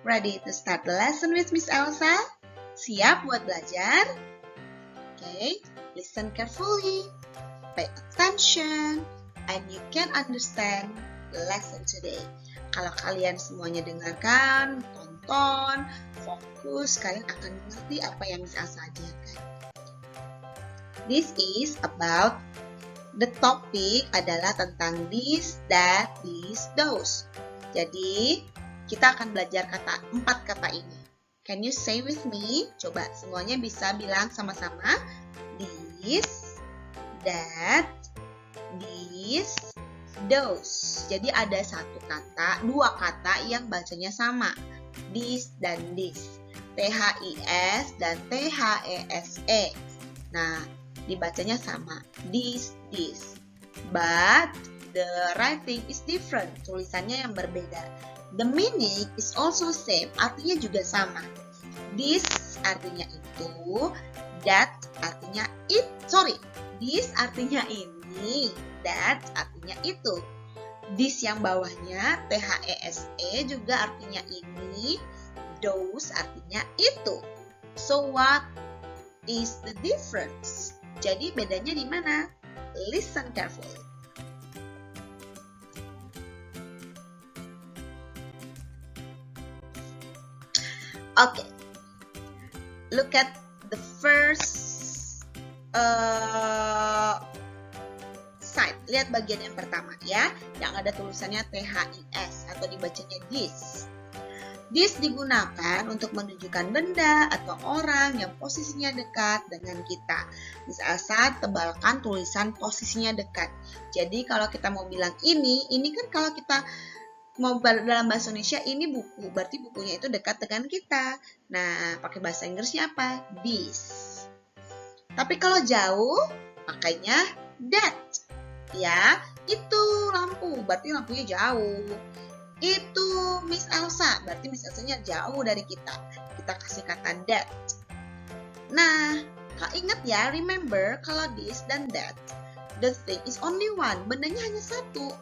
Ready to start the lesson with Miss Elsa? Siap buat belajar? Okay, listen carefully, pay attention, and you can understand the lesson today. Kalau kalian semuanya dengarkan, tonton, fokus, kalian akan mengerti apa yang Miss Elsa ajarkan. This is about the topic adalah tentang this, that, these, those. Jadi, kita akan belajar 4 kata ini. Can you say with me? Coba semuanya bisa bilang sama-sama. This, that, these, those. Jadi ada 2 kata yang bacanya sama. This dan this. T-H-I-S dan T-H-E-S-E. Nah, dibacanya sama. This. But the writing is different. Tulisannya yang berbeda. The meaning is also same. Artinya juga sama. This artinya itu. That artinya it. This artinya ini. That artinya itu. This yang bawahnya T-H-E-S-E juga artinya ini. Those artinya itu. So what is the difference? Jadi bedanya di mana? Listen carefully. Okay. Look at the first side. Lihat bagian yang pertama ya, yang ada tulisannya T-H-I-S atau dibacanya this. This digunakan untuk menunjukkan benda atau orang yang posisinya dekat dengan kita. Miss Elsa tebalkan tulisan posisinya dekat. Jadi kalau kita mau bilang ini kan kalau kita mau dalam bahasa Indonesia ini buku, berarti bukunya itu dekat dengan kita. Nah, pakai bahasa Inggrisnya apa? This. Tapi kalau jauh, pakainya that. Ya, itu lampu, berarti lampunya jauh. Itu Miss Elsa, berarti Miss Elsa-nya jauh dari kita. Kita kasih kata that. Nah, ingat ya, remember kalau this dan that, the thing is only one, bendanya hanya satu.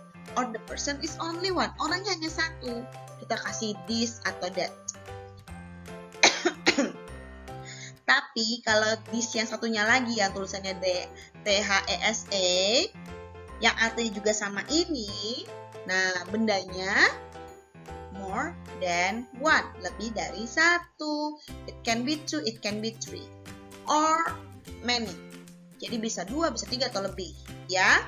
Or the person is only one, orangnya hanya satu. Kita kasih this atau that. Tapi kalau this yang satunya lagi yang tulisannya T-H-E-S-E, yang artinya juga sama ini, nah bendanya more than one, lebih dari satu. It can be two, it can be three, or many. Jadi bisa 2, bisa 3 atau lebih, ya.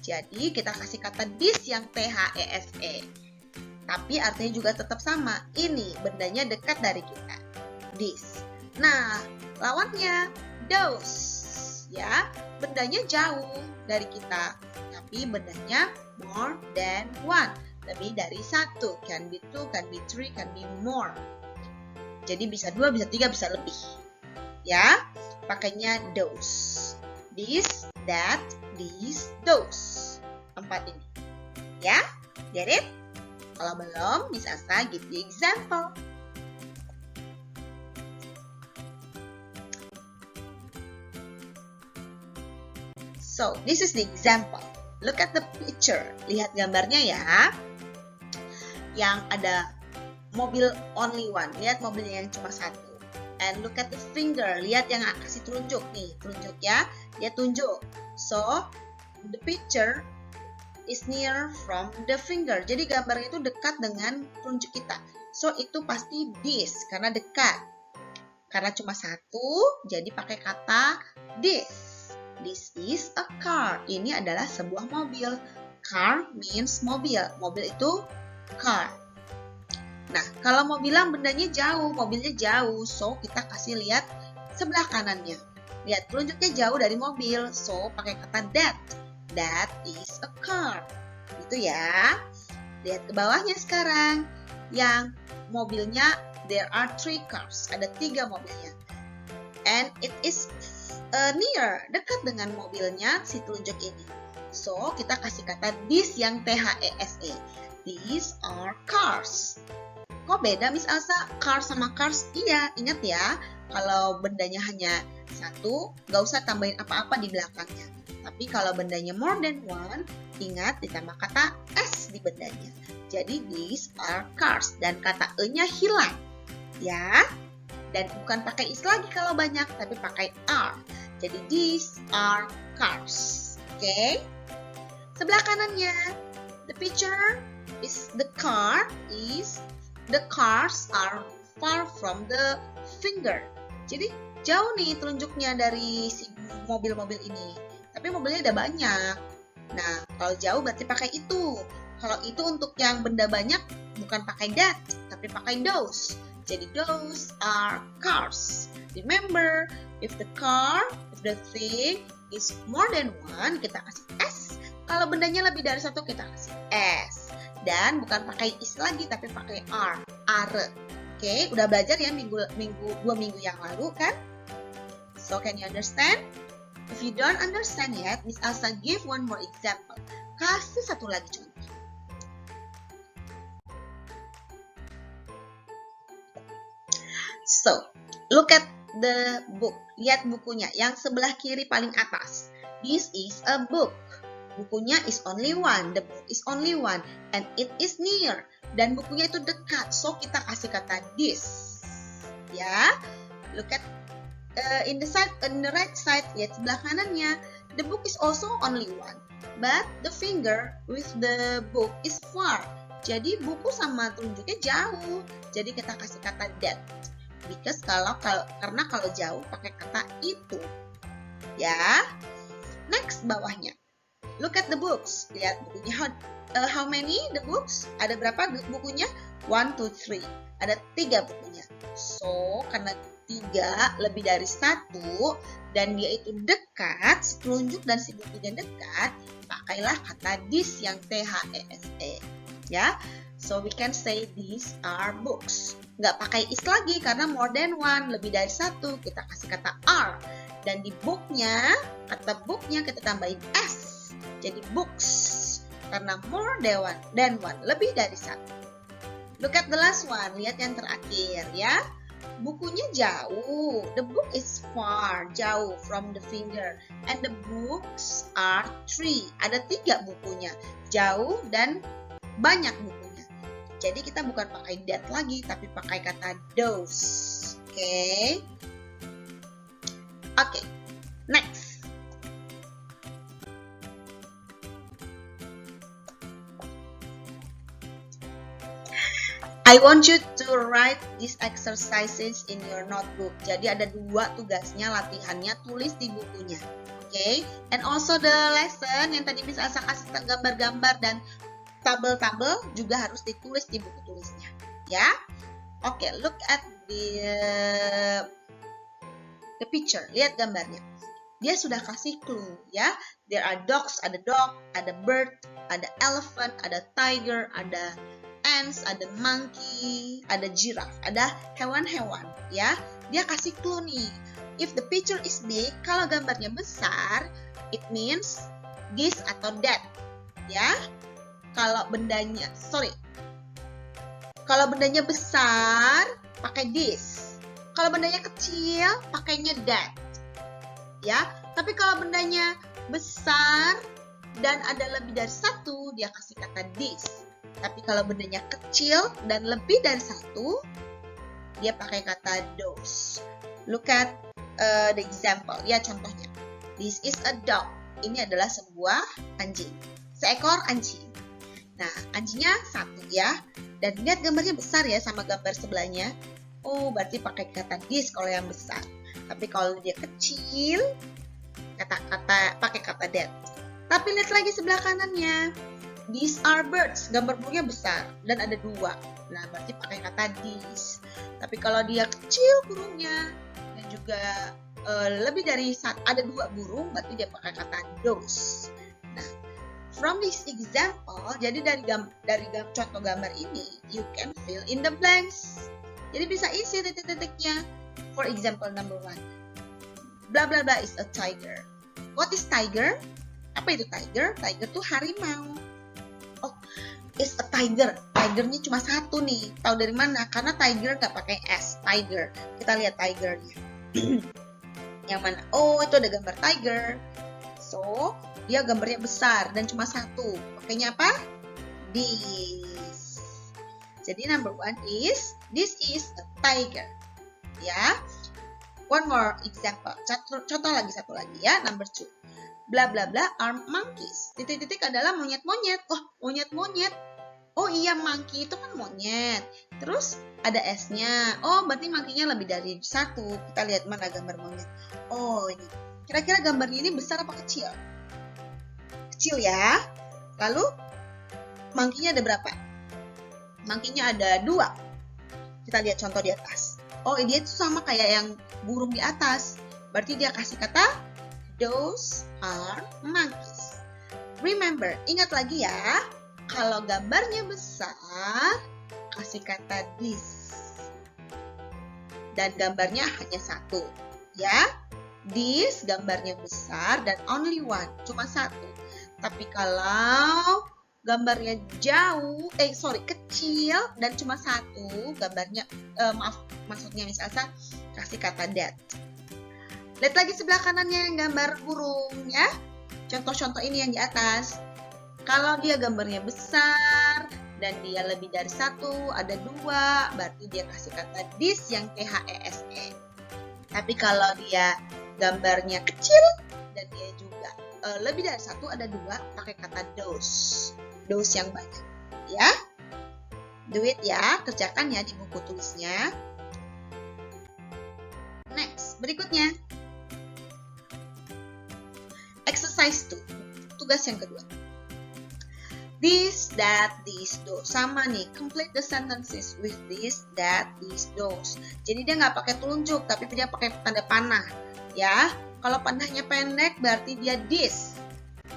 Jadi kita kasih kata this yang T-H-E-S-E. Tapi artinya juga tetap sama. Ini bendanya dekat dari kita. This. Nah, lawannya those, ya. Bendanya jauh dari kita, tapi bendanya more than one, lebih dari satu. Can be two, can be three, can be more. Jadi bisa 2, bisa 3, bisa lebih. Ya, pakainya those. This, that, these, those. 4 ini. Ya, get it? Kalau belum, Miss Elsa give you example. So, this is the example. Look at the picture. Lihat gambarnya ya. Yang ada mobil only one. Lihat mobilnya yang cuma satu. And look at the finger. Lihat yang kasih telunjuk nih. Telunjuk ya. Dia tunjuk. So, the picture is near from the finger. Jadi gambarnya itu dekat dengan telunjuk kita. So, itu pasti this. Karena dekat. Karena cuma satu, jadi pakai kata this. This is a car. Ini adalah sebuah mobil. Car means mobil. Mobil itu car. Nah, kalau mau bilang bendanya jauh, mobilnya jauh, so kita kasih lihat sebelah kanannya. Lihat, telunjuknya jauh dari mobil, so pakai kata that. That is a car. Gitu ya. Lihat ke bawahnya sekarang. Yang mobilnya, there are 3 cars. Ada 3 mobilnya. And it is near, dekat dengan mobilnya si telunjuk ini. So, kita kasih kata this yang T-H-E-S-E. These are cars. Kok beda Miss Elsa? Cars sama cars? Iya, ingat ya. Kalau bendanya hanya satu, nggak usah tambahin apa-apa di belakangnya. Tapi kalau bendanya more than one, ingat ditambah kata S di bendanya. Jadi these are cars dan kata E-nya hilang. Ya. Dan bukan pakai is lagi kalau banyak, tapi pakai are. Jadi these are cars. Oke? Sebelah kanannya, the picture is the cars are far from the finger. Jadi jauh nih telunjuknya dari si mobil-mobil ini. Tapi mobilnya udah banyak. Nah, kalau jauh berarti pakai itu. Kalau itu untuk yang benda banyak, bukan pakai that, tapi pakai those. Jadi those are cars. Remember, if the thing is more than one, kita kasih S. Kalau bendanya lebih dari satu, kita kasih S. Dan bukan pakai is lagi, tapi pakai are. Oke, udah belajar ya 2 minggu yang lalu kan? So, can you understand? If you don't understand yet, Miss Elsa give one more example. Kasih satu lagi contoh. So, look at the book. Lihat bukunya, yang sebelah kiri paling atas. This is a book. Bukunya is only one. The book is only one. And it is near. Dan bukunya itu dekat. So, kita kasih kata this. Ya. Look at in the right side. Lihat sebelah kanannya. The book is also only one. But the finger with the book is far. Jadi, buku sama telunjuknya jauh. Jadi, kita kasih kata that. Because karena kalau jauh pakai kata itu. Ya. Next, bawahnya. Look at the books. Lihat bukunya. How many the books? Ada berapa bukunya? 1, 2, 3. Ada 3 bukunya. So, karena 3 lebih dari 1 dan dia itu dekat, telunjuk dan si bukunya dekat, pakailah kata this yang THESE. Ya. So, we can say these are books. Nggak pakai is lagi karena more than one, lebih dari 1. Kita kasih kata are. Dan di booknya, kata booknya kita tambahin S. Jadi books, karena more than one, lebih dari 1. Look at the last one, lihat yang terakhir ya. Bukunya jauh, the book is far, jauh from the finger. And the books are 3, ada 3 bukunya, jauh dan banyak bukunya. Jadi kita bukan pakai that lagi, tapi pakai kata those. Oke. Next. I want you to write these exercises in your notebook. Jadi ada 2 tugasnya, latihannya, tulis di bukunya. Oke. And also the lesson yang tadi Miss Elsa kasih gambar-gambar dan tabel-tabel juga harus ditulis di buku tulisnya. Ya. Oke, look at the picture. Lihat gambarnya. Dia sudah kasih clue ya. There are dogs, ada dog, ada bird, ada elephant, ada tiger, ada ants, ada monkey, ada giraffe, ada hewan-hewan ya. Dia kasih clue nih. If the picture is big, kalau gambarnya besar, it means this atau that ya. Kalau bendanya besar, pakai this. Kalau bendanya kecil, pakainya that. Ya, tapi kalau bendanya besar dan ada lebih dari 1, dia kasih kata this. Tapi kalau bendanya kecil dan lebih dari 1, dia pakai kata those. Look at the example. Ya, contohnya. This is a dog. Ini adalah sebuah anjing. Seekor anjing. Nah, anjingnya 1 ya. Dan lihat gambarnya besar ya sama gambar sebelahnya. Oh, berarti pakai kata this kalau yang besar. Tapi kalau dia kecil, pakai kata that. Tapi lihat lagi sebelah kanannya. These are birds. Gambar burungnya besar dan ada 2. Nah, berarti pakai kata these. Tapi kalau dia kecil burungnya dan juga lebih dari ada 2 burung, berarti dia pakai kata those. Nah, from this example, jadi dari contoh gambar ini, you can fill in the blanks. Jadi bisa isi titik-titiknya. For example number 1. Blah blah blah is a tiger. What is tiger? Apa itu tiger? Tiger itu harimau. Oh, is a tiger. Tigernya cuma satu nih. Tahu dari mana? Karena tiger nggak pakai S. Tiger. Kita lihat tigernya. Yang mana? Oh, itu ada gambar tiger. So, dia gambarnya besar dan cuma satu. Pakainya apa? This. Jadi number 1 is, this is a tiger. Ya. One more example. Contoh lagi, satu lagi ya. Number 2. Bla bla bla are monkeys. Titik-titik adalah monyet-monyet. Oh, monyet-monyet. Oh iya, monkey itu kan monyet. Terus ada S-nya. Oh, berarti monkey-nya lebih dari satu. Kita lihat mana gambar monyet. Oh, ini. Kira-kira gambarnya ini besar apa kecil? Kecil ya. Lalu, monkey-nya ada berapa? Monkey-nya ada 2. Kita lihat contoh di atas. Oh, dia itu sama kayak yang burung di atas. Berarti dia kasih kata, those are monkeys. Remember, ingat lagi ya. Kalau gambarnya besar, kasih kata this. Dan gambarnya hanya satu. Ya, this gambarnya besar dan only one, cuma satu. Tapi kalau gambarnya jauh, kecil dan cuma satu, gambarnya, maksudnya Miss Elsa kasih kata that. Lihat lagi sebelah kanannya yang gambar burung ya. Contoh-contoh ini yang di atas. Kalau dia gambarnya besar dan dia lebih dari satu, ada 2, berarti dia kasih kata this yang THESE. Tapi kalau dia gambarnya kecil dan dia juga lebih dari satu, ada 2, pakai kata those. Those yang banyak. Ya. Do it ya, kerjakan ya di buku tulisnya. Next, berikutnya. Exercise 2. Tugas yang kedua. This, that, these, those. Sama nih, complete the sentences with this, that, these, those. Jadi dia nggak pakai telunjuk, tapi dia pakai tanda panah. Ya, kalau panahnya pendek berarti dia this.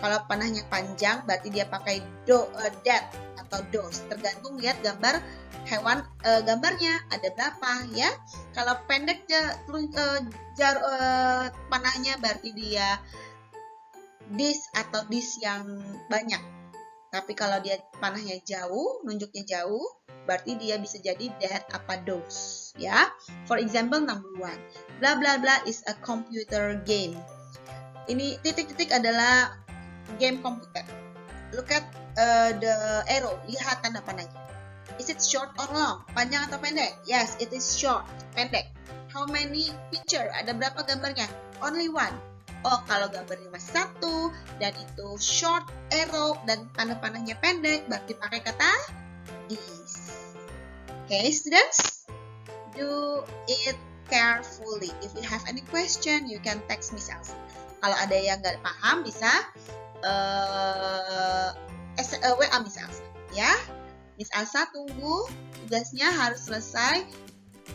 Kalau panahnya panjang berarti dia pakai that atau those. Tergantung lihat gambar hewan, gambarnya ada berapa ya. Kalau pendek panahnya berarti dia this atau this yang banyak. Tapi kalau dia panahnya jauh, nunjuknya jauh, berarti dia bisa jadi that apa those, ya. For example, number 1. Bla bla bla is a computer game. Ini titik-titik adalah game komputer. Look at the arrow. Lihat tanda panahnya. Is it short or long? Panjang atau pendek? Yes, it is short. Pendek. How many picture? Ada berapa gambarnya? Only 1. Oh, kalau gambarnya masih 1 dan itu short arrow dan tanda panahnya pendek, berarti pakai kata this. Okay, students, do it carefully. If you have any question, you can text Miss Elsa. Kalau ada yang nggak paham, bisa WA Miss Elsa. Ya, Miss Elsa tunggu tugasnya harus selesai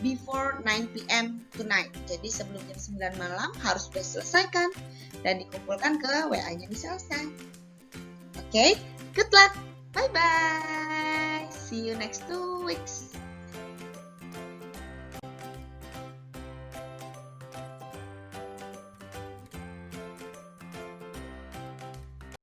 before 9 PM tonight. Jadi sebelum jam 9 malam harus sudah selesaikan dan dikumpulkan ke WA-nya Miss Elsa. Okay, good luck. Bye-bye. See you next 2 weeks.